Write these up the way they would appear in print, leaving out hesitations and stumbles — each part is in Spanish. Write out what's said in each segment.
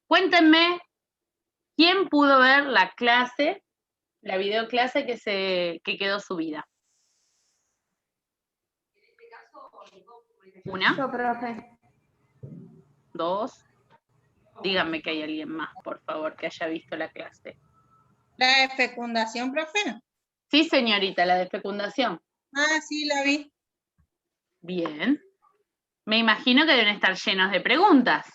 Cuéntenme, ¿quién pudo ver la clase, la videoclase que quedó subida? Una, Yo, profe. dos, díganme que hay alguien más, por favor, que haya visto la clase. ¿La de fecundación, profe? Sí, señorita, la de fecundación. Ah, sí, la vi. Bien. Me imagino que deben estar llenos de preguntas.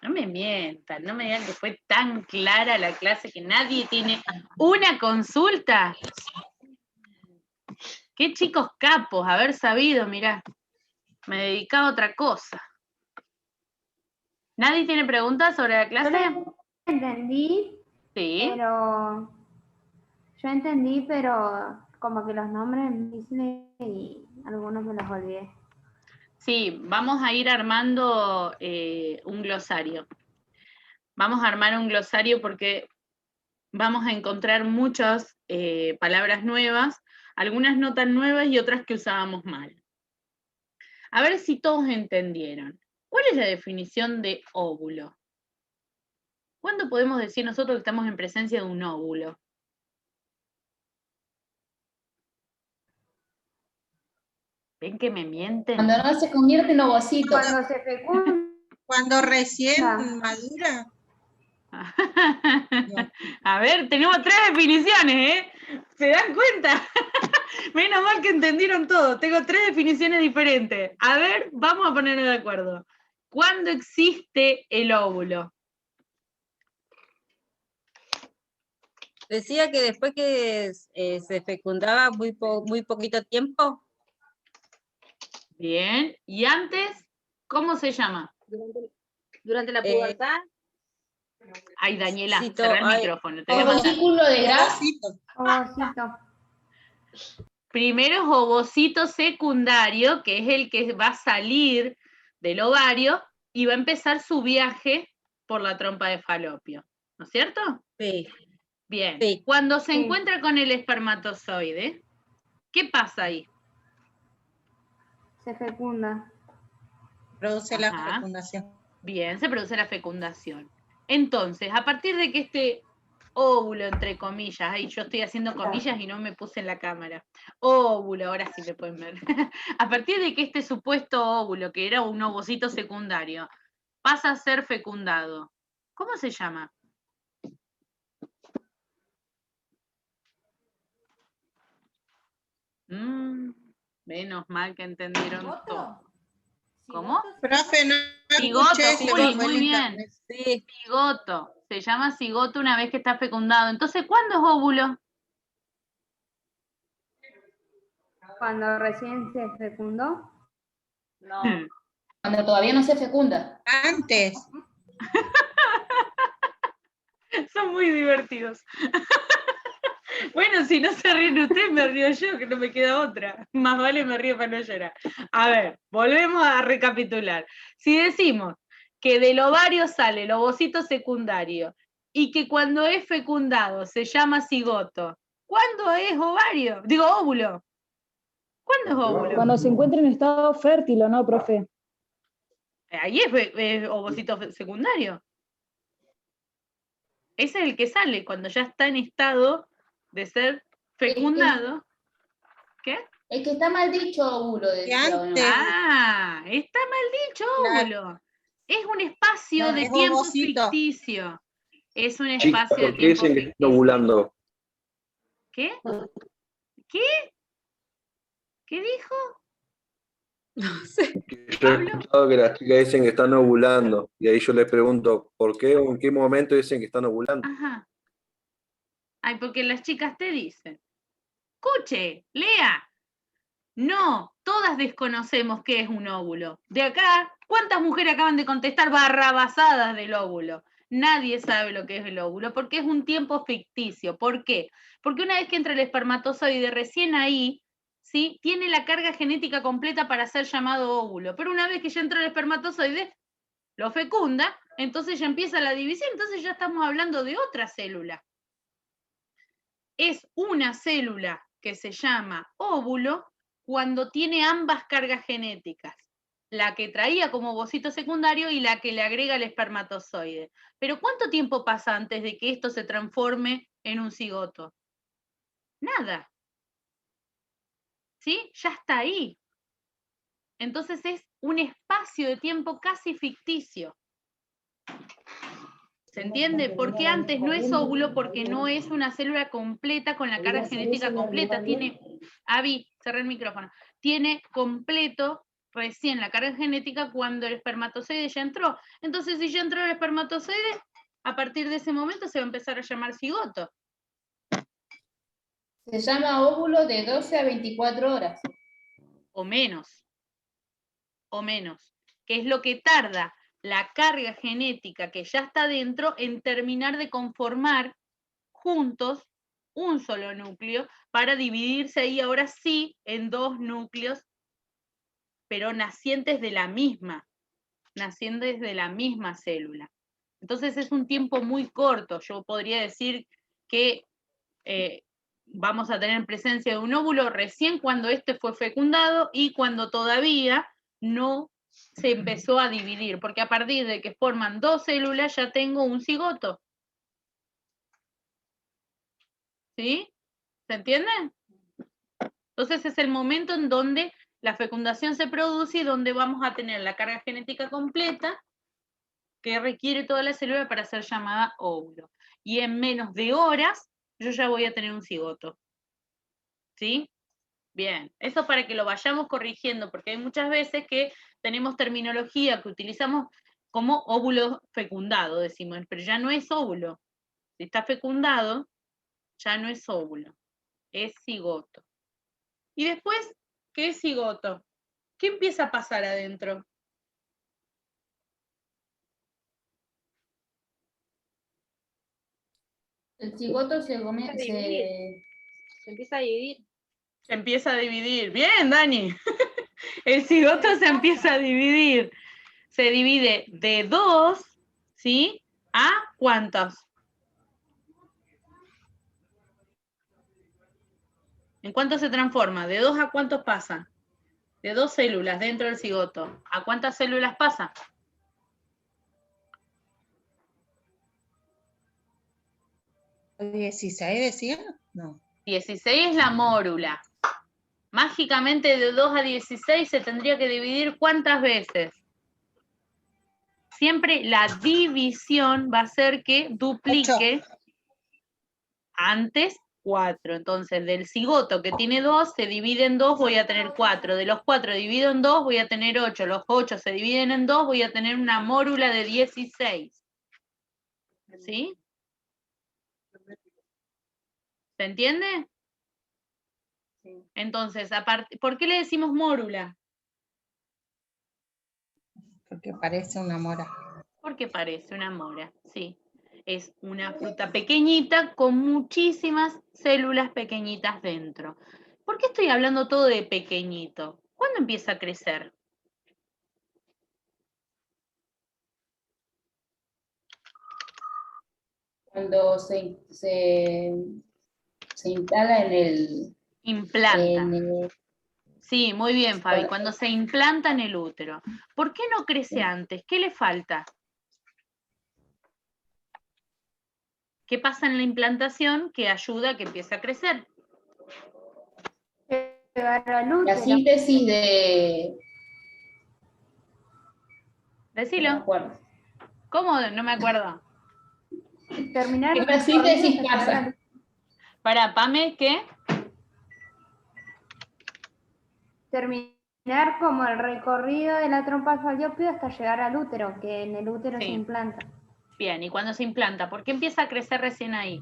No me mientan, no me digan que fue tan clara la clase que nadie tiene una consulta. Qué chicos capos, haber sabido, mirá. Me dedicaba a otra cosa. ¿Nadie tiene preguntas sobre la clase? Yo entendí, Sí. pero como que los nombres y algunos me los olvidé. Sí, vamos a ir armando un glosario. Vamos a armar un glosario porque vamos a encontrar muchas palabras nuevas, algunas no tan nuevas y otras que usábamos mal. A ver si todos entendieron. ¿Cuál es la definición de óvulo? ¿Cuándo podemos decir nosotros que estamos en presencia de un óvulo? ¿Ven que me mienten? Cuando no se convierte en ovocito. Cuando se fecunda. Cuando recién madura. A ver, tenemos 3 definiciones, ¿eh? ¿Se dan cuenta? Menos mal que entendieron todo. Tengo 3 definiciones diferentes. A ver, vamos a ponernos de acuerdo. ¿Cuándo existe el óvulo? Decía que después que se fecundaba muy poquito tiempo. Bien. ¿Y antes? ¿Cómo se llama? Durante la pubertad. Ay, Daniela, Sí, cerrá el micrófono. Te voy a matar. Ovocículo de Graf. Ovocito. Primero es ovocito secundario, que es el que va a salir del ovario y va a empezar su viaje por la trompa de falopio. ¿No es cierto? Sí. Bien. Sí. Cuando se encuentra con el espermatozoide, ¿qué pasa ahí? Se fecunda. Produce la fecundación. Bien, se produce la fecundación. Entonces, a partir de que este óvulo, entre comillas, ahí yo estoy haciendo comillas y no me puse en la cámara. Óvulo, ahora sí me pueden ver. A partir de que este supuesto óvulo, que era un ovocito secundario, pasa a ser fecundado, ¿cómo se llama? Menos mal que entendieron todo. ¿Cómo? Profe, no Cigoto, escuché eso, Juli, fue muy el bien. internet. Sí. Cigoto. Se llama cigoto una vez que está fecundado. Entonces, ¿cuándo es óvulo? Cuando recién se fecundó. No. Cuando todavía no se fecunda. Antes. Son muy divertidos. Bueno, si no se ríen ustedes, me río yo, que no me queda otra. Más vale me río para no llorar. A ver, volvemos a recapitular. Si decimos que del ovario sale el ovocito secundario y que cuando es fecundado se llama cigoto, ¿cuándo es ovario? Digo, óvulo. ¿Cuándo es óvulo? Cuando se encuentra en estado fértil, ¿o no, profe? Ahí es ovocito secundario. Ese es el que sale cuando ya está en estado de ser fecundado. ¿Qué? Es que está mal dicho óvulo, decía, ¿o no? Ah, está mal dicho óvulo. Es un espacio de tiempo ficticio. Es un espacio de tiempo ficticio. ¿Por qué dicen que están ovulando? ¿Qué? ¿Qué? ¿Qué dijo? No sé. Yo he escuchado que las chicas dicen que están ovulando. Y ahí yo les pregunto, ¿por qué o en qué momento dicen que están ovulando? Ajá. Ay, porque las chicas te dicen. Escuche, lea. No, todas desconocemos qué es un óvulo. De acá, ¿cuántas mujeres acaban de contestar barrabasadas del óvulo? Nadie sabe lo que es el óvulo porque es un tiempo ficticio. ¿Por qué? Porque una vez que entra el espermatozoide recién ahí, ¿sí? Tiene la carga genética completa para ser llamado óvulo. Pero una vez que ya entra el espermatozoide, lo fecunda, entonces ya empieza la división, entonces ya estamos hablando de otra célula. Es una célula que se llama óvulo cuando tiene ambas cargas genéticas. la que traía como ovocito secundario y la que le agrega el espermatozoide. Pero ¿cuánto tiempo pasa antes de que esto se transforme en un cigoto? Nada. ¿Sí? Ya está ahí. Entonces es un espacio de tiempo casi ficticio. ¿Se entiende? Porque antes no es óvulo porque no es una célula completa con la carga genética completa. Tiene, Avi, cerré el micrófono, tiene completo recién la carga genética cuando el espermatozoide ya entró. Entonces, si ya entró el espermatozoide, a partir de ese momento se va a empezar a llamar cigoto. Se llama óvulo de 12 a 24 horas. O menos. O menos. Que es lo que tarda la carga genética que ya está dentro en terminar de conformar juntos un solo núcleo para dividirse ahí ahora sí en dos núcleos, pero nacientes de la misma célula. Entonces es un tiempo muy corto. Yo podría decir que vamos a tener presencia de un óvulo recién cuando este fue fecundado y cuando todavía no se empezó a dividir, porque a partir de que forman dos células ya tengo un cigoto. ¿Sí? ¿Se entiende? Entonces es el momento en donde la fecundación se produce y donde vamos a tener la carga genética completa que requiere toda la célula para ser llamada óvulo. Y en menos de horas yo ya voy a tener un cigoto. ¿Sí? Bien, eso para que lo vayamos corrigiendo, porque hay muchas veces que tenemos terminología que utilizamos como óvulo fecundado, decimos, pero ya no es óvulo. Si está fecundado, ya no es óvulo, es cigoto. Y después, ¿qué es cigoto? ¿Qué empieza a pasar adentro? El cigoto se empieza a dividir. Se empieza a dividir. Bien, Dani. El cigoto se empieza a dividir. Se divide de 2, ¿sí? ¿A cuántos? ¿En cuánto se transforma? ¿De 2 a cuántos pasa? De 2 células dentro del cigoto. ¿A cuántas células pasa? ¿16 decía? No. 16 es la mórula. Mágicamente de 2 a 16 se tendría que dividir ¿cuántas veces? Siempre la división va a ser que duplique 8. Antes 4. Entonces, del cigoto que tiene 2, se divide en 2, voy a tener 4. De los 4 divido en 2, voy a tener 8. Los 8 se dividen en 2, voy a tener una mórula de 16. ¿Sí? ¿Se entiende? Sí. Entonces, ¿por qué le decimos mórula? Porque parece una mora. Porque parece una mora, sí. Es una fruta pequeñita con muchísimas células pequeñitas dentro. ¿Por qué estoy hablando todo de pequeñito? ¿Cuándo empieza a crecer? Cuando se instala en el... Implanta. Sí, muy bien, Fabi. Cuando se implanta en el útero. ¿Por qué no crece antes? ¿Qué le falta? ¿Qué pasa en la implantación que ayuda a que empiece a crecer? Llegar al La útero. síntesis de... Decilo. No me acuerdo. ¿Cómo? No me acuerdo. Terminar. ¿Qué síntesis llegar pasa? al- Para, Pame, ¿qué? Terminar como el recorrido de la trompa fallopios hasta llegar al útero, que en el útero Sí. se implanta. Bien, ¿y cuando se implanta? ¿Por qué empieza a crecer recién ahí?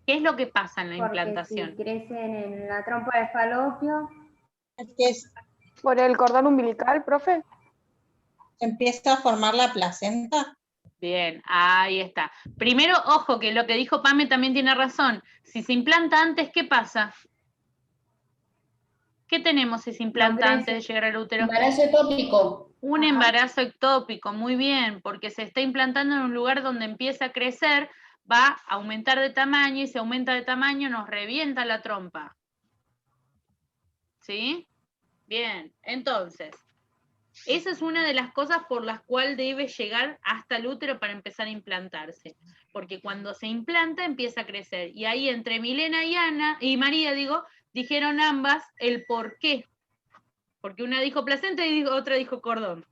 ¿Qué es lo que pasa en la Porque implantación? si crecen en la trompa de falopio, ¿Por el cordón umbilical, profe? Empieza a formar la placenta. Bien, ahí está. Primero, ojo, que lo que dijo Pame también tiene razón. Si se implanta antes, ¿qué pasa? ¿Qué tenemos si se implanta crece. antes de llegar al útero? Embarazo ectópico. Un Ajá. embarazo ectópico, muy bien, porque se está implantando en un lugar donde empieza a crecer, va a aumentar de tamaño y si aumenta de tamaño nos revienta la trompa. ¿Sí? Bien, entonces, esa es una de las cosas por las cuales debe llegar hasta el útero para empezar a implantarse. Porque cuando se implanta empieza a crecer. Y ahí entre Milena y María, dijeron ambas el por qué. Porque una dijo placenta y otra dijo cordón.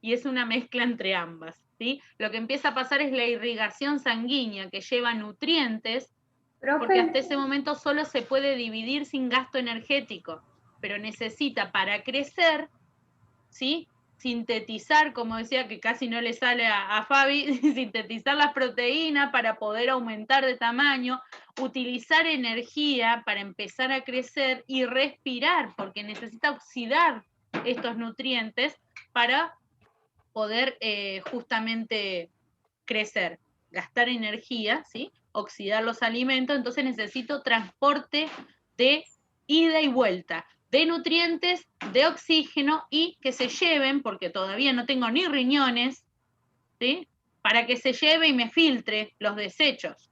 Y es una mezcla entre ambas, ¿sí? Lo que empieza a pasar es la irrigación sanguínea que lleva nutrientes, porque hasta ese momento solo se puede dividir sin gasto energético, pero necesita para crecer, ¿sí? Sintetizar, como decía que casi no le sale a Fabi, sintetizar las proteínas para poder aumentar de tamaño, utilizar energía para empezar a crecer y respirar, porque necesita oxidar estos nutrientes para poder justamente crecer, gastar energía, ¿sí? Oxidar los alimentos, entonces necesito transporte de ida y vuelta, de nutrientes, de oxígeno y que se lleven, porque todavía no tengo ni riñones, ¿sí? Para que se lleve y me filtre los desechos.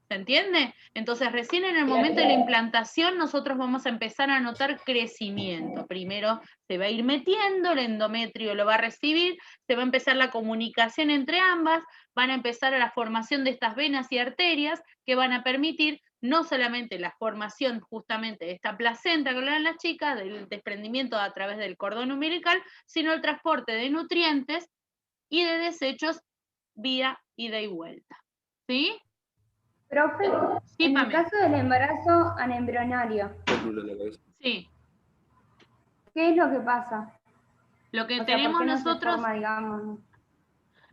¿Se entiende? Entonces, recién en el momento de la implantación, nosotros vamos a empezar a notar crecimiento. Primero se va a ir metiendo, el endometrio lo va a recibir, se va a empezar la comunicación entre ambas, van a empezar a la formación de estas venas y arterias que van a permitir no solamente la formación justamente de esta placenta que hablan las chicas, del desprendimiento a través del cordón umbilical, sino el transporte de nutrientes y de desechos vía ida y vuelta. ¿Sí? Profe, Sí, en el Pamela. caso del embarazo anembrionario, Sí. ¿qué es lo que pasa? Lo que O sea, tenemos ¿por qué no se nosotros, forma, digamos?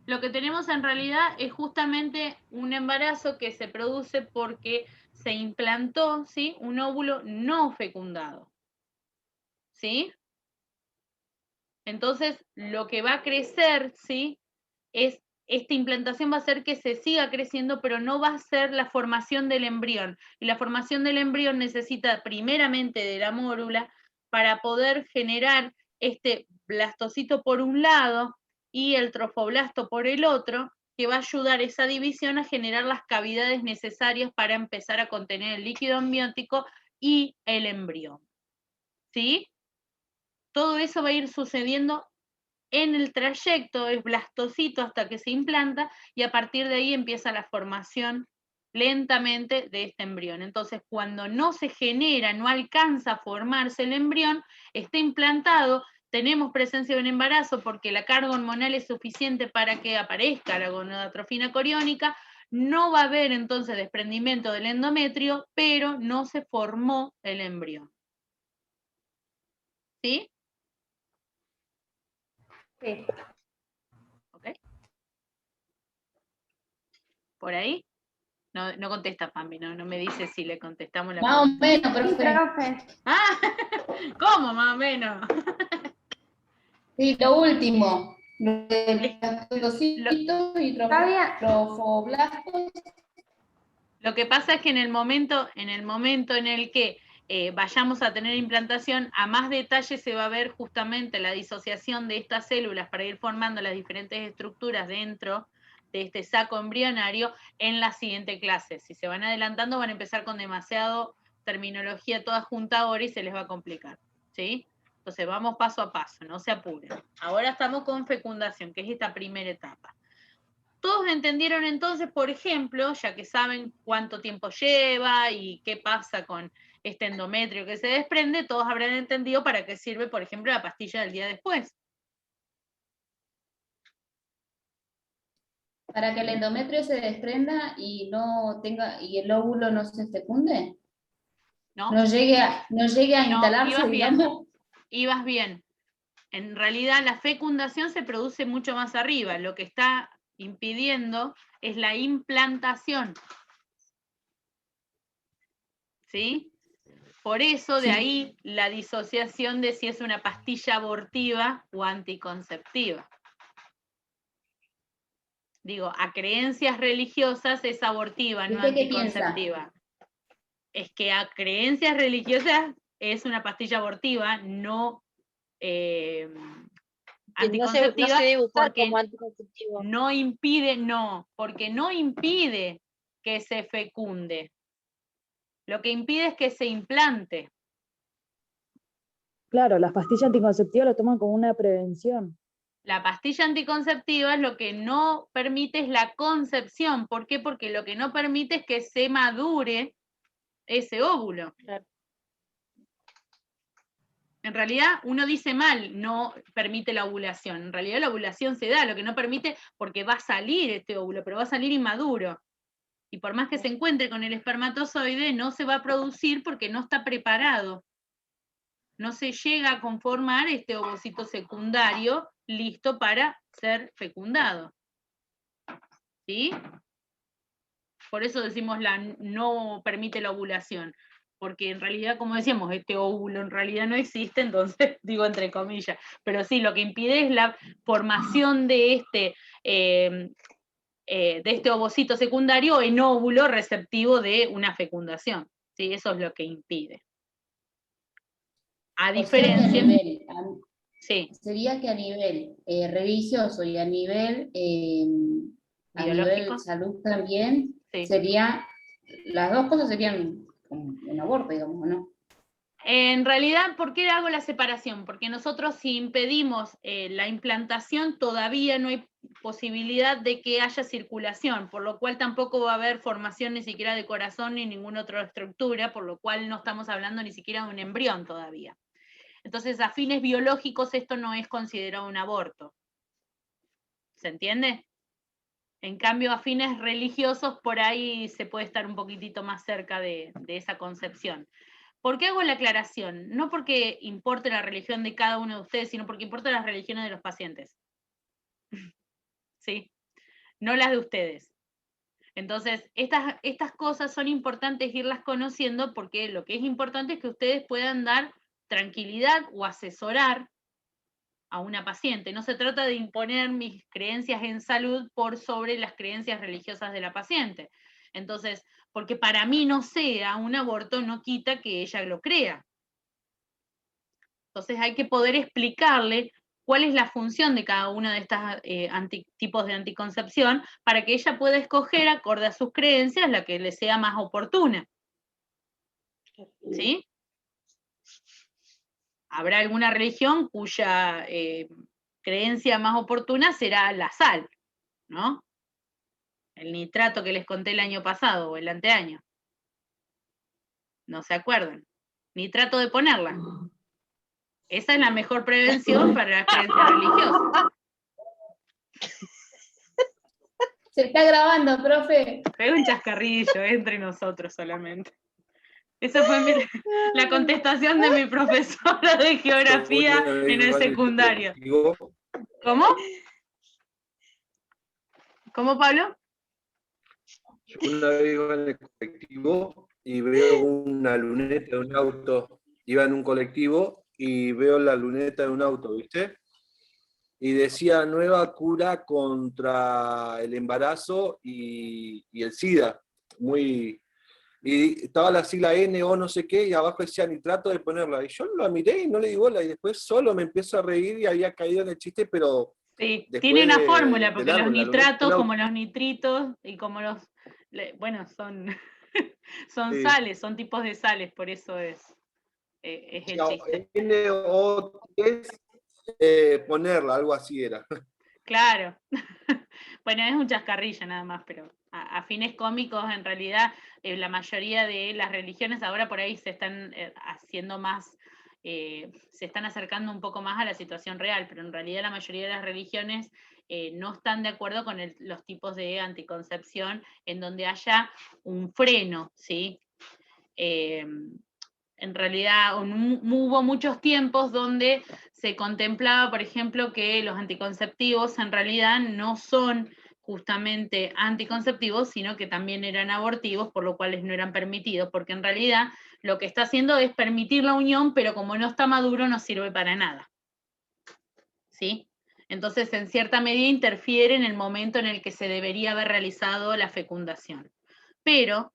lo que tenemos en realidad es justamente un embarazo que se produce porque se implantó, ¿sí? Un óvulo no fecundado. ¿Sí? Entonces, lo que va a crecer, ¿sí? Esta implantación va a hacer que se siga creciendo, pero no va a ser la formación del embrión. Y la formación del embrión necesita primeramente de la mórula para poder generar este blastocito por un lado y el trofoblasto por el otro, que va a ayudar esa división a generar las cavidades necesarias para empezar a contener el líquido amniótico y el embrión. ¿Sí? Todo eso va a ir sucediendo en el trayecto, es blastocito hasta que se implanta y a partir de ahí empieza la formación lentamente de este embrión. Entonces, cuando no se genera, no alcanza a formarse el embrión, está implantado, tenemos presencia de un embarazo porque la carga hormonal es suficiente para que aparezca la gonadotrofina coriónica, no va a haber entonces desprendimiento del endometrio, pero no se formó el embrión. ¿Sí? Sí. ¿Ok? ¿Por ahí? No contesta Pambi, no me dice si le contestamos la Más o pregunta. menos, Sí, profe. profe. Ah, ¿cómo más o menos? Sí, lo último. Lo de blastocitos y Todavía- trofoblastos. Lo que pasa es que en el momento en el que vayamos a tener implantación, a más detalle se va a ver justamente la disociación de estas células para ir formando las diferentes estructuras dentro de este saco embrionario en la siguiente clase. Si se van adelantando, van a empezar con demasiado terminología toda junta ahora y se les va a complicar, ¿sí? Entonces vamos paso a paso, no se apuren. Ahora estamos con fecundación, que es esta primera etapa. Todos entendieron entonces, por ejemplo, ya que saben cuánto tiempo lleva y qué pasa con este endometrio que se desprende, todos habrán entendido para qué sirve, por ejemplo, la pastilla del día después. Para que el endometrio se desprenda y no tenga, y el óvulo no se fecunde. ¿No? No llegue a No, instalarse, ibas bien. digamos. Ibas bien. En realidad la fecundación se produce mucho más arriba. Lo que está impidiendo es la implantación. ¿Sí? Por eso de ahí la disociación de si es una pastilla abortiva o anticonceptiva. Digo, a creencias religiosas es abortiva, no ¿Usted qué piensa? anticonceptiva. Es que a creencias religiosas es una pastilla abortiva, no anticonceptiva, no se debe usar porque como anticonceptivo. no impide, porque no impide que se fecunde. Lo que impide es que se implante. Claro, las pastillas anticonceptivas lo toman como una prevención. La pastilla anticonceptiva lo que no permite es la concepción. ¿Por qué? Porque lo que no permite es que se madure ese óvulo. Claro. En realidad, uno dice mal, no permite la ovulación. En realidad la ovulación se da, lo que no permite, porque va a salir este óvulo, pero va a salir inmaduro. Y por más que se encuentre con el espermatozoide, no se va a producir porque no está preparado. No se llega a conformar este ovocito secundario listo para ser fecundado. ¿Sí? Por eso decimos no permite la ovulación. Porque en realidad, como decíamos, este óvulo en realidad no existe, entonces digo entre comillas. Pero sí, lo que impide es la formación de este ovocito secundario en óvulo receptivo de una fecundación. ¿Sí? Eso es lo que impide. A diferencia... Sí. Sería que a nivel religioso y a nivel salud también, sí. Las dos cosas serían un aborto, digamos, ¿no? En realidad, ¿por qué hago la separación? Porque nosotros si impedimos la implantación, todavía no hay posibilidad de que haya circulación, por lo cual tampoco va a haber formación ni siquiera de corazón ni ninguna otra estructura, por lo cual no estamos hablando ni siquiera de un embrión todavía. Entonces, a fines biológicos esto no es considerado un aborto. ¿Se entiende? En cambio, a fines religiosos, por ahí se puede estar un poquitito más cerca de esa concepción. ¿Por qué hago la aclaración? No porque importe la religión de cada uno de ustedes, sino porque importa las religiones de los pacientes. ¿Sí? No las de ustedes. Entonces, estas cosas son importantes irlas conociendo porque lo que es importante es que ustedes puedan dar tranquilidad o asesorar a una paciente. No se trata de imponer mis creencias en salud por sobre las creencias religiosas de la paciente. Entonces, porque para mí no sea un aborto, no quita que ella lo crea. Entonces hay que poder explicarle cuál es la función de cada una de estas tipos de anticoncepción para que ella pueda escoger, acorde a sus creencias, la que le sea más oportuna. ¿Sí? Habrá alguna religión cuya creencia más oportuna será la sal, ¿no? El nitrato que les conté el año pasado o el anteaño. ¿No se acuerdan? Nitrato de ponerla. Esa es la mejor prevención para las creencias religiosas. Se está grabando, profe. Fue un chascarrillo entre nosotros solamente. Esa fue la contestación de mi profesora de geografía en el secundario. ¿Cómo? ¿Cómo, Pablo? Una vez iba en el colectivo y veo una luneta de un auto. Iba en un colectivo y veo la luneta de un auto, ¿viste? Y decía nueva cura contra el embarazo y el SIDA. Y estaba la sigla NO no sé qué, y abajo decía nitrato de ponerla. Y yo lo miré y no le di bola, y después solo me empiezo a reír y había caído en el chiste, pero... Sí, tiene una fórmula, porque los nitratos, como los nitritos, y como bueno, son sí. Sales, son tipos de sales, por eso es el chiste. NO es ponerla, algo así era. Claro. Bueno, es un chascarrillo nada más, pero a fines cómicos, en realidad, la mayoría de las religiones ahora por ahí se están haciendo más, se están acercando un poco más a la situación real, pero en realidad la mayoría de las religiones no están de acuerdo con los tipos de anticoncepción en donde haya un freno, ¿sí? En realidad hubo muchos tiempos donde se contemplaba, por ejemplo, que los anticonceptivos en realidad no son justamente anticonceptivos, sino que también eran abortivos, por lo cual no eran permitidos, porque en realidad lo que está haciendo es permitir la unión, pero como no está maduro no sirve para nada. ¿Sí? Entonces, en cierta medida interfiere en el momento en el que se debería haber realizado la fecundación. Pero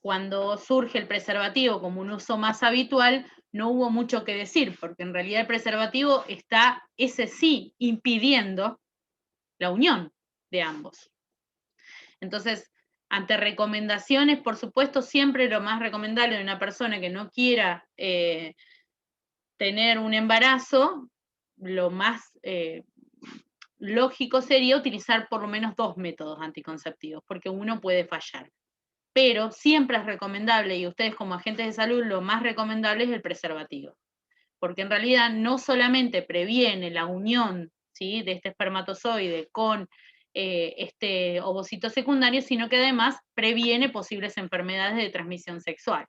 cuando surge el preservativo como un uso más habitual, no hubo mucho que decir, porque en realidad el preservativo está, ese sí, impidiendo la unión de ambos. Entonces, ante recomendaciones, por supuesto, siempre lo más recomendable de una persona que no quiera tener un embarazo, lo más lógico sería utilizar por lo menos 2 métodos anticonceptivos, porque uno puede fallar. Pero siempre es recomendable, y ustedes como agentes de salud, lo más recomendable es el preservativo. Porque en realidad no solamente previene la unión, ¿sí?, de este espermatozoide con este ovocito secundario, sino que además previene posibles enfermedades de transmisión sexual,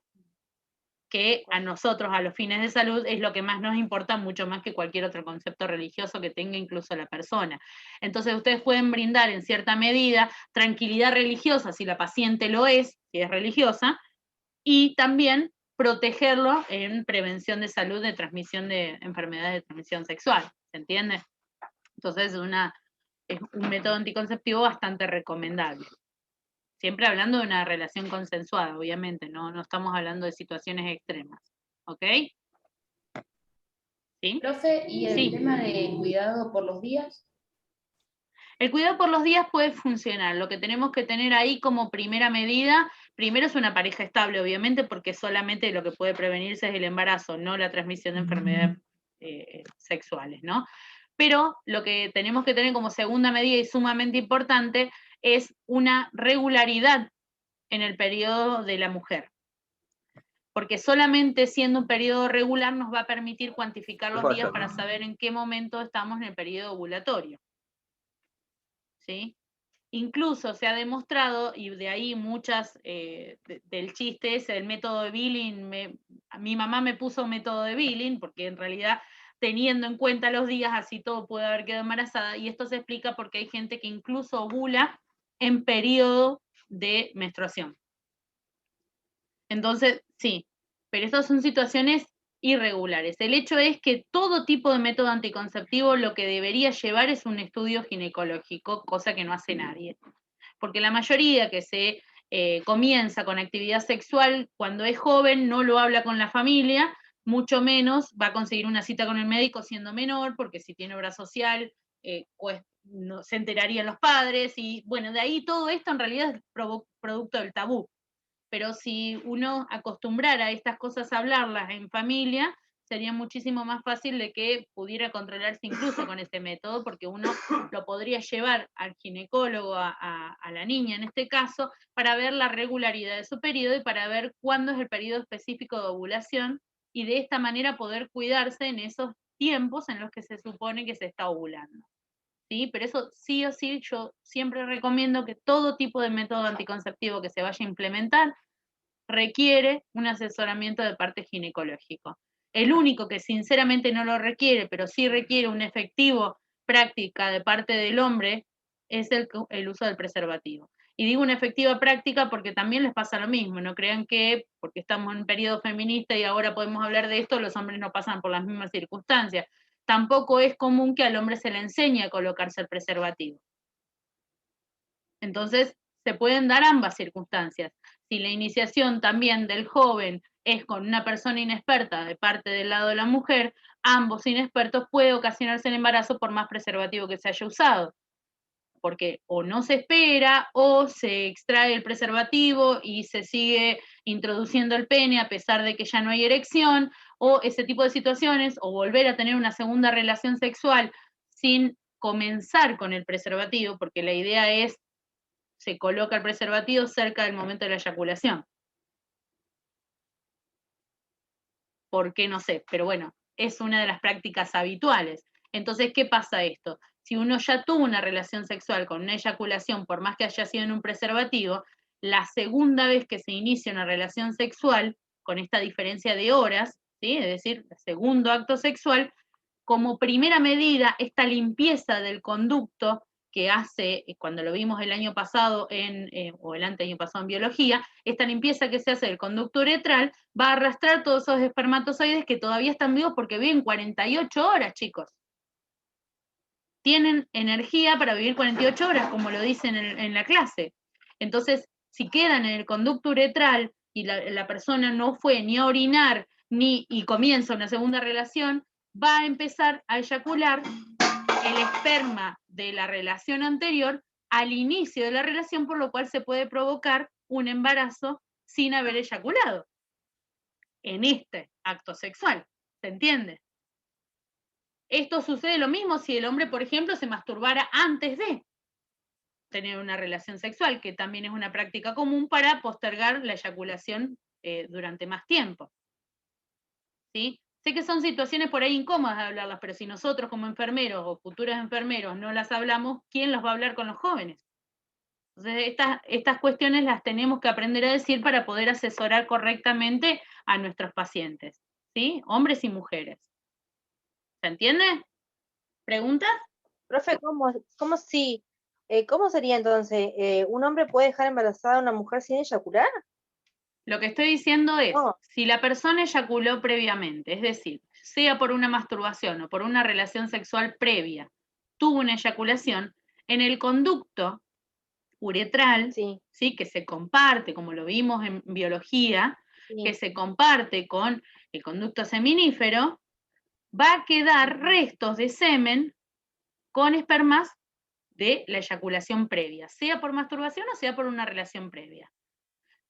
que a nosotros, a los fines de salud, es lo que más nos importa, mucho más que cualquier otro concepto religioso que tenga incluso la persona. Entonces ustedes pueden brindar en cierta medida tranquilidad religiosa si la paciente lo es, si es religiosa, y también protegerlo en prevención de salud de transmisión de enfermedades de transmisión sexual, ¿se entiende? Entonces es un método anticonceptivo bastante recomendable. Siempre hablando de una relación consensuada, obviamente, no estamos hablando de situaciones extremas, ¿ok? ¿Sí? Profe, ¿y el Sí. tema de cuidado por los días? El cuidado por los días puede funcionar. Lo que tenemos que tener ahí como primera medida, primero es una pareja estable, obviamente, porque solamente lo que puede prevenirse es el embarazo, no la transmisión de enfermedades sexuales, ¿no? Pero lo que tenemos que tener como segunda medida y sumamente importante es una regularidad en el periodo de la mujer. Porque solamente siendo un periodo regular nos va a permitir cuantificar los días para saber en qué momento estamos en el periodo ovulatorio. ¿Sí? Incluso se ha demostrado, y de ahí muchas del chiste es el método de Billing, mi mamá me puso método de Billing, porque en realidad teniendo en cuenta los días, así todo puede haber quedado embarazada, y esto se explica porque hay gente que incluso ovula en periodo de menstruación. Entonces, sí, pero estas son situaciones irregulares. El hecho es que todo tipo de método anticonceptivo lo que debería llevar es un estudio ginecológico, cosa que no hace nadie. Porque la mayoría que se comienza con actividad sexual cuando es joven no lo habla con la familia, mucho menos va a conseguir una cita con el médico siendo menor, porque si tiene obra social, pues no, se enterarían los padres, y bueno, de ahí todo esto en realidad es producto del tabú. Pero si uno acostumbrara a estas cosas a hablarlas en familia, sería muchísimo más fácil de que pudiera controlarse incluso con este método, porque uno lo podría llevar al ginecólogo, a la niña en este caso, para ver la regularidad de su periodo y para ver cuándo es el periodo específico de ovulación, y de esta manera poder cuidarse en esos tiempos en los que se supone que se está ovulando. ¿Sí? Pero eso sí o sí, yo siempre recomiendo que todo tipo de método anticonceptivo que se vaya a implementar requiere un asesoramiento de parte ginecológico. El único que sinceramente no lo requiere, pero sí requiere una efectiva práctica de parte del hombre, es el uso del preservativo. Y digo una efectiva práctica porque también les pasa lo mismo, no crean que porque estamos en un periodo feminista y ahora podemos hablar de esto, los hombres no pasan por las mismas circunstancias. Tampoco es común que al hombre se le enseñe a colocarse el preservativo. Entonces, se pueden dar ambas circunstancias. Si la iniciación también del joven es con una persona inexperta de parte del lado de la mujer, ambos inexpertos puede ocasionarse el embarazo por más preservativo que se haya usado. Porque o no se espera o se extrae el preservativo y se sigue introduciendo el pene a pesar de que ya no hay erección, o ese tipo de situaciones, o volver a tener una segunda relación sexual sin comenzar con el preservativo, porque la idea es se coloca el preservativo cerca del momento de la eyaculación. ¿Por qué? No sé, pero bueno, es una de las prácticas habituales. Entonces, ¿qué pasa esto? Si uno ya tuvo una relación sexual con una eyaculación, por más que haya sido en un preservativo, la segunda vez que se inicia una relación sexual, con esta diferencia de horas, ¿sí? Es decir, el segundo acto sexual, como primera medida, esta limpieza del conducto que hace, cuando lo vimos el año pasado o el anteaño pasado en biología, esta limpieza que se hace del conducto uretral va a arrastrar todos esos espermatozoides que todavía están vivos porque viven 48 horas, chicos. Tienen energía para vivir 48 horas, como lo dicen en la clase. Entonces, si quedan en el conducto uretral y la persona no fue ni a orinar y comienza una segunda relación, va a empezar a eyacular el esperma de la relación anterior al inicio de la relación, por lo cual se puede provocar un embarazo sin haber eyaculado en este acto sexual. ¿Se entiende? Esto sucede lo mismo si el hombre, por ejemplo, se masturbara antes de tener una relación sexual, que también es una práctica común para postergar la eyaculación durante más tiempo. ¿Sí? Sé que son situaciones por ahí incómodas de hablarlas, pero si nosotros como enfermeros o futuros enfermeros no las hablamos, ¿quién las va a hablar con los jóvenes? Entonces, estas cuestiones las tenemos que aprender a decir para poder asesorar correctamente a nuestros pacientes, ¿sí? Hombres y mujeres. ¿Se entiende? ¿Preguntas? Profe, ¿cómo sería entonces? ¿Un hombre puede dejar embarazada a una mujer sin eyacular? Lo que estoy diciendo es, No. si la persona eyaculó previamente, es decir, sea por una masturbación o por una relación sexual previa, tuvo una eyaculación, en el conducto uretral, Sí, ¿sí? Que se comparte, como lo vimos en biología, que sí. se comparte con el conducto seminífero, va a quedar restos de semen con espermas de la eyaculación previa, sea por masturbación o sea por una relación previa.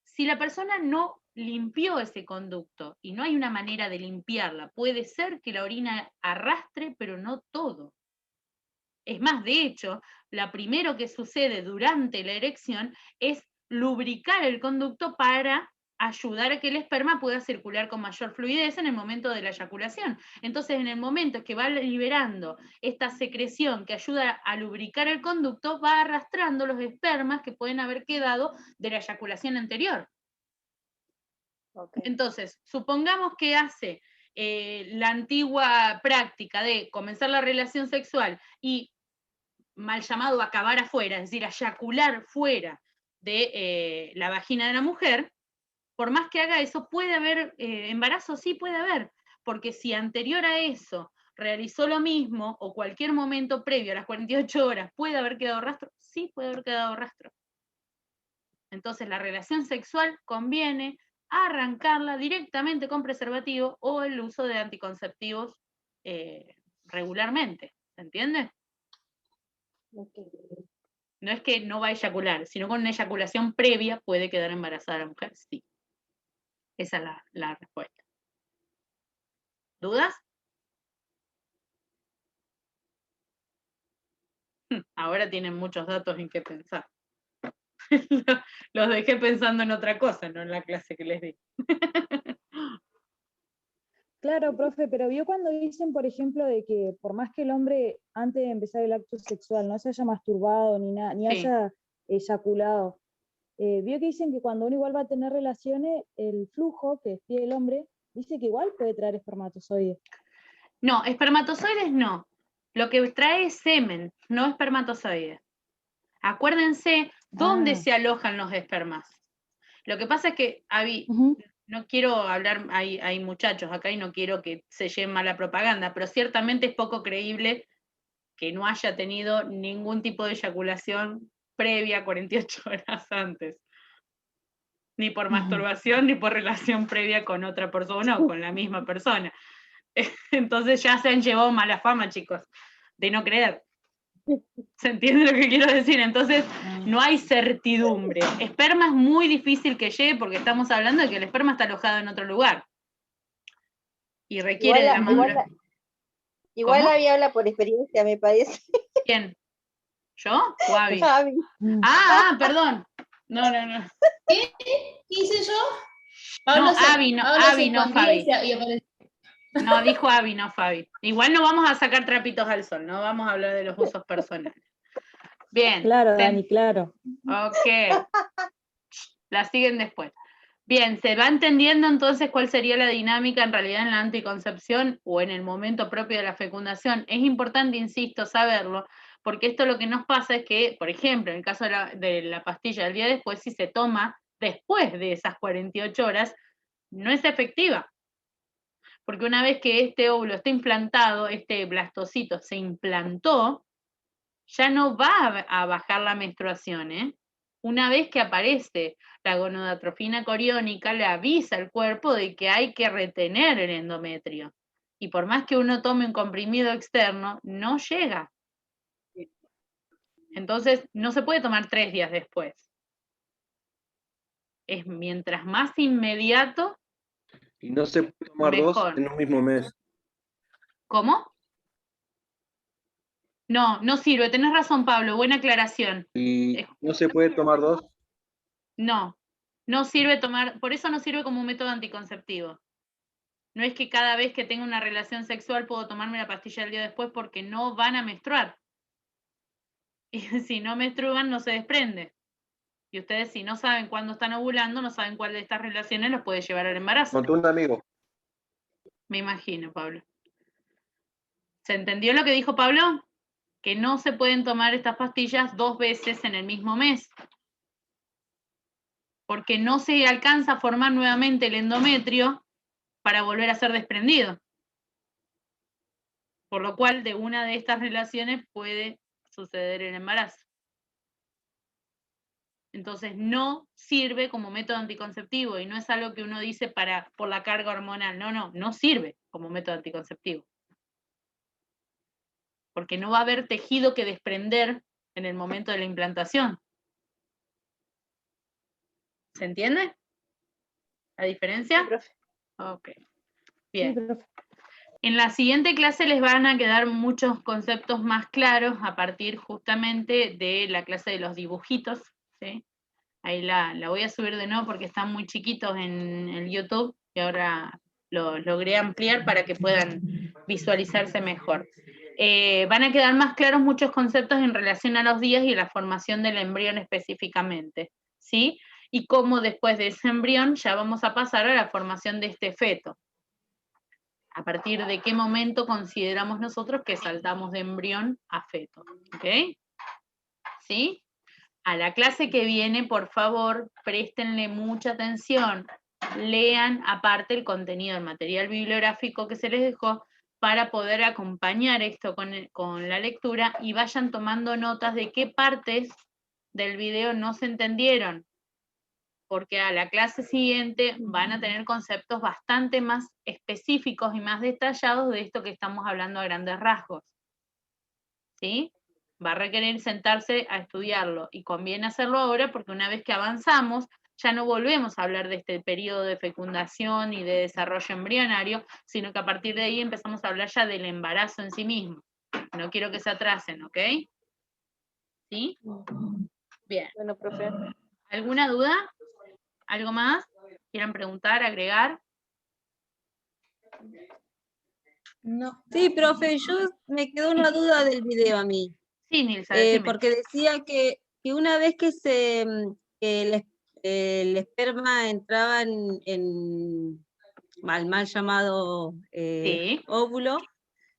Si la persona no limpió ese conducto y no hay una manera de limpiarla, puede ser que la orina arrastre, pero no todo. Es más, de hecho, lo primero que sucede durante la erección es lubricar el conducto para ayudar a que el esperma pueda circular con mayor fluidez en el momento de la eyaculación. Entonces, en el momento que va liberando esta secreción que ayuda a lubricar el conducto, va arrastrando los espermas que pueden haber quedado de la eyaculación anterior. Okay. Entonces, supongamos que hace la antigua práctica de comenzar la relación sexual y mal llamado acabar afuera, es decir, eyacular fuera de la vagina de la mujer, por más que haga eso, ¿puede haber embarazo? Sí, puede haber, porque si anterior a eso realizó lo mismo o cualquier momento previo a las 48 horas, ¿puede haber quedado rastro? Sí, puede haber quedado rastro. Entonces, la relación sexual conviene arrancarla directamente con preservativo o el uso de anticonceptivos regularmente. ¿Se entiende? Okay. No es que no va a eyacular, sino con una eyaculación previa puede quedar embarazada la mujer, sí. Esa es la respuesta. ¿Dudas? Ahora tienen muchos datos en qué pensar. Los dejé pensando en otra cosa, no en la clase que les di. Claro, profe, pero vio cuando dicen, por ejemplo, de que por más que el hombre antes de empezar el acto sexual no se haya masturbado ni nada, ni Sí. haya eyaculado, vio que dicen que cuando uno igual va a tener relaciones, el flujo que despide el hombre dice que igual puede traer espermatozoides. No, espermatozoides no. Lo que trae es semen, no espermatozoides. Acuérdense dónde se alojan los espermas. Lo que pasa es que, Avi, no quiero hablar, hay muchachos acá y no quiero que se lleven mala propaganda, pero ciertamente es poco creíble que no haya tenido ningún tipo de eyaculación previa a 48 horas antes. Ni por masturbación, ni por relación previa con otra persona o con la misma persona. Entonces ya se han llevado mala fama, chicos, de no creer. ¿Se entiende lo que quiero decir? Entonces, no hay certidumbre. Esperma es muy difícil que llegue porque estamos hablando de que el esperma está alojado en otro lugar. Y requiere de la maduración. Igual ¿Cómo? Abby habla por experiencia, me parece. ¿Quién? ¿Yo o Abby? Abby. Perdón. No. ¿Qué hice yo? No, Pablo Abby, no escondía Fabi. y aparecía. No, dijo Abby, no Fabi. Igual no vamos a sacar trapitos al sol, no vamos a hablar de los usos personales. Bien. Claro, Dani, claro. Ok. La siguen después. Bien, ¿se va entendiendo entonces cuál sería la dinámica en realidad en la anticoncepción o en el momento propio de la fecundación? Es importante, insisto, saberlo, porque esto lo que nos pasa es que, por ejemplo, en el caso de la pastilla del día después, si se toma después de esas 48 horas, no es efectiva. Porque una vez que este óvulo está implantado, este blastocito se implantó, ya no va a bajar la menstruación, ¿eh? Una vez que aparece la gonadotrofina coriónica, le avisa al cuerpo de que hay que retener el endometrio. Y por más que uno tome un comprimido externo, no llega. Entonces, no se puede tomar 3 días después. Es mientras más inmediato, Y no se puede tomar mejor. 2 en un mismo mes. ¿Cómo? No, no sirve. Tenés razón, Pablo. Buena aclaración. ¿Y no se puede tomar 2? No, no sirve tomar, por eso no sirve como un método anticonceptivo. No es que cada vez que tenga una relación sexual puedo tomarme la pastilla el día después porque no van a menstruar. Y si no menstruan, no se desprende. Y ustedes, si no saben cuándo están ovulando, no saben cuál de estas relaciones los puede llevar al embarazo. Contó un amigo. Me imagino, Pablo. ¿Se entendió lo que dijo Pablo? Que no se pueden tomar estas pastillas 2 veces en el mismo mes. Porque no se alcanza a formar nuevamente el endometrio para volver a ser desprendido. Por lo cual, de una de estas relaciones puede suceder el embarazo. Entonces, no sirve como método anticonceptivo y no es algo que uno dice por la carga hormonal. No sirve como método anticonceptivo. Porque no va a haber tejido que desprender en el momento de la implantación. ¿Se entiende? ¿La diferencia? Sí, profe. Ok. Sí, Bien. profe. En la siguiente clase les van a quedar muchos conceptos más claros a partir justamente de la clase de los dibujitos, ¿sí? Ahí la voy a subir de nuevo porque están muy chiquitos en el YouTube y ahora lo logré ampliar para que puedan visualizarse mejor. Van a quedar más claros muchos conceptos en relación a los días y la formación del embrión específicamente, ¿sí? Y cómo después de ese embrión ya vamos a pasar a la formación de este feto. A partir de qué momento consideramos nosotros que saltamos de embrión a feto, ¿ok? ¿Sí? A la clase que viene, por favor, préstenle mucha atención. Lean aparte el contenido, el material bibliográfico que se les dejó para poder acompañar esto con la lectura y vayan tomando notas de qué partes del video no se entendieron, porque a la clase siguiente van a tener conceptos bastante más específicos y más detallados de esto que estamos hablando a grandes rasgos. ¿Sí? Va a requerir sentarse a estudiarlo y conviene hacerlo ahora porque una vez que avanzamos ya no volvemos a hablar de este periodo de fecundación y de desarrollo embrionario, sino que a partir de ahí empezamos a hablar ya del embarazo en sí mismo. No quiero que se atrasen, ¿ok? ¿Sí? Bien. Bueno, profe. ¿Alguna duda? ¿Algo más? ¿Quieran preguntar, agregar? No. Sí, profe, me quedó una duda del video a mí. Sí, Nilsa, decime. Porque decía que una vez que el esperma entraba en mal llamado Sí. óvulo,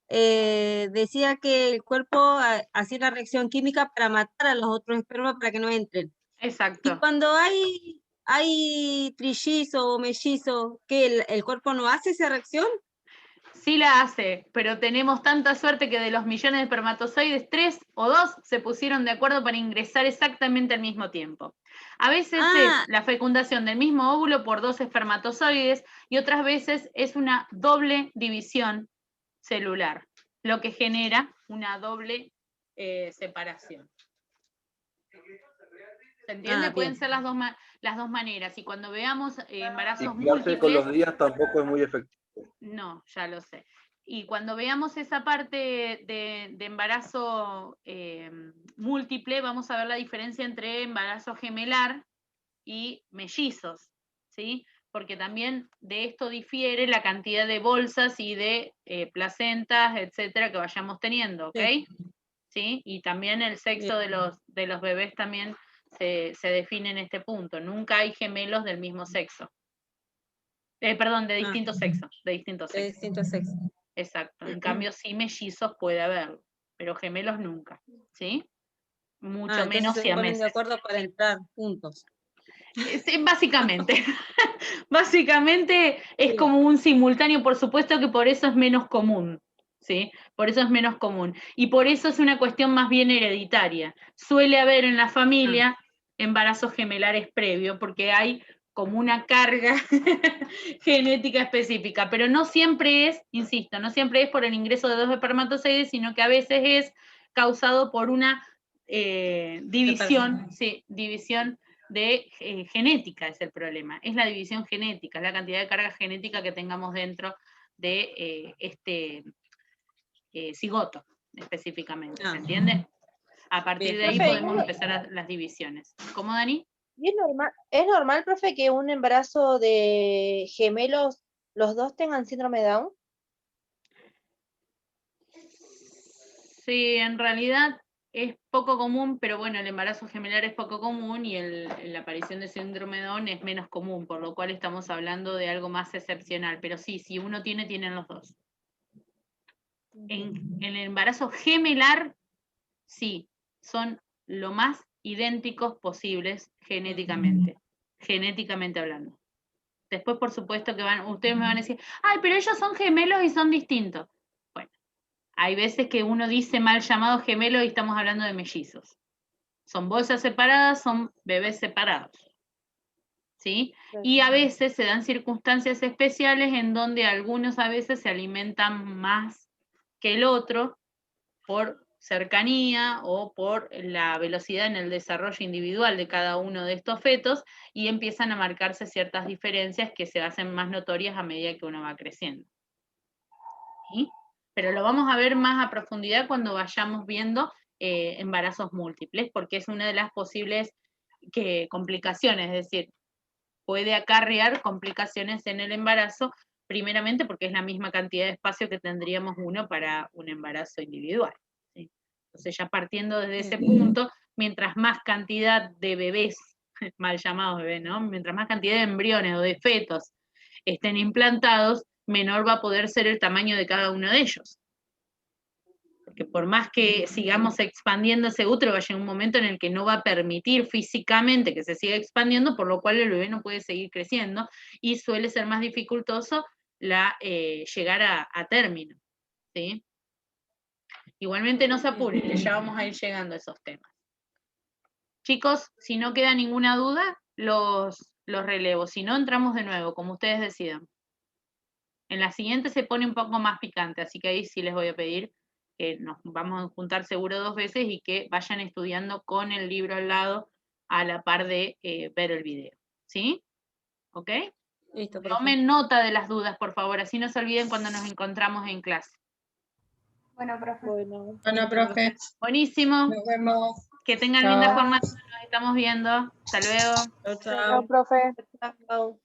decía que el cuerpo hacía una reacción química para matar a los otros espermas para que no entren. Exacto. Y cuando hay trillizo o mellizo, ¿qué, el cuerpo no hace esa reacción? Sí la hace, pero tenemos tanta suerte que de los millones de espermatozoides, 3 o 2 se pusieron de acuerdo para ingresar exactamente al mismo tiempo. A veces es la fecundación del mismo óvulo por 2 espermatozoides y otras veces es una doble división celular, lo que genera una doble separación. ¿Se entiende? Pueden ser las dos maneras. Y cuando veamos embarazos Y quedarse con los múltiples... días tampoco es muy efectivo. No, ya lo sé. Y cuando veamos esa parte de embarazo múltiple, vamos a ver la diferencia entre embarazo gemelar y mellizos, ¿sí? Porque también de esto difiere la cantidad de bolsas y de placentas, etcétera, que vayamos teniendo, ¿ok? ¿Sí? Y también el sexo de los bebés también se define en este punto. Nunca hay gemelos del mismo sexo. Perdón, de distintos sexos. De distintos De sexos. distintos sexos. Exacto. En cambio, sí, mellizos puede haber, pero gemelos nunca. ¿Sí? Mucho Entonces menos se ponen siameses. de acuerdo para entrar juntos. Sí, básicamente. Básicamente es como un simultáneo, por supuesto que por eso es menos común. ¿Sí? Por eso es menos común. Y por eso es una cuestión más bien hereditaria. Suele haber en la familia embarazos gemelares previos, porque hay como una carga genética específica, pero no siempre es, insisto, no siempre es por el ingreso de 2 espermatozoides, sino que a veces es causado por una división, división de genética es el problema, es la división genética, es la cantidad de carga genética que tengamos dentro de cigoto, específicamente, ¿se Ah. entiende? A partir Bien. de ahí Profe, podemos empezar las divisiones. ¿Cómo, Dani? ¿Y es normal, profe, que un embarazo de gemelos, los dos tengan síndrome de Down? Sí, en realidad es poco común, pero bueno, el embarazo gemelar es poco común y la aparición de síndrome de Down es menos común, por lo cual estamos hablando de algo más excepcional. Pero sí, si uno tienen los dos. En el embarazo gemelar, sí, son lo más idénticos posibles genéticamente hablando. Después, por supuesto, que ustedes me van a decir, ay, pero ellos son gemelos y son distintos. Bueno, hay veces que uno dice mal llamado gemelo y estamos hablando de mellizos. Son bolsas separadas, son bebés separados. ¿Sí? Y a veces se dan circunstancias especiales en donde algunos a veces se alimentan más que el otro por cercanía o por la velocidad en el desarrollo individual de cada uno de estos fetos y empiezan a marcarse ciertas diferencias que se hacen más notorias a medida que uno va creciendo. ¿Sí? Pero lo vamos a ver más a profundidad cuando vayamos viendo embarazos múltiples, porque es una de las posibles complicaciones, es decir, puede acarrear complicaciones en el embarazo, primeramente porque es la misma cantidad de espacio que tendríamos uno para un embarazo individual. ¿Sí? Entonces ya partiendo desde ese punto, mientras más cantidad de bebés, mal llamados bebés, ¿no? Mientras más cantidad de embriones o de fetos estén implantados, menor va a poder ser el tamaño de cada uno de ellos. Porque por más que sigamos expandiendo ese útero, va a llegar un momento en el que no va a permitir físicamente que se siga expandiendo, por lo cual el bebé no puede seguir creciendo y suele ser más dificultoso llegar a término. ¿Sí? Igualmente no se apuren, que ya vamos a ir llegando a esos temas. Chicos, si no queda ninguna duda, los relevo. Si no, entramos de nuevo, como ustedes decidan. En la siguiente se pone un poco más picante, así que ahí sí les voy a pedir que nos vamos a juntar seguro 2 veces y que vayan estudiando con el libro al lado a la par de ver el video. ¿Sí? ¿Ok? Listo, profe. Tomen nota de las dudas, por favor, así no se olviden cuando nos encontramos en clase. Bueno, profe. Bueno, Bueno, profe, Buenísimo. nos vemos. Que tengan Chao. linda jornada. Nos estamos viendo. Hasta luego. Chao, chao. Chao, profe. Chao.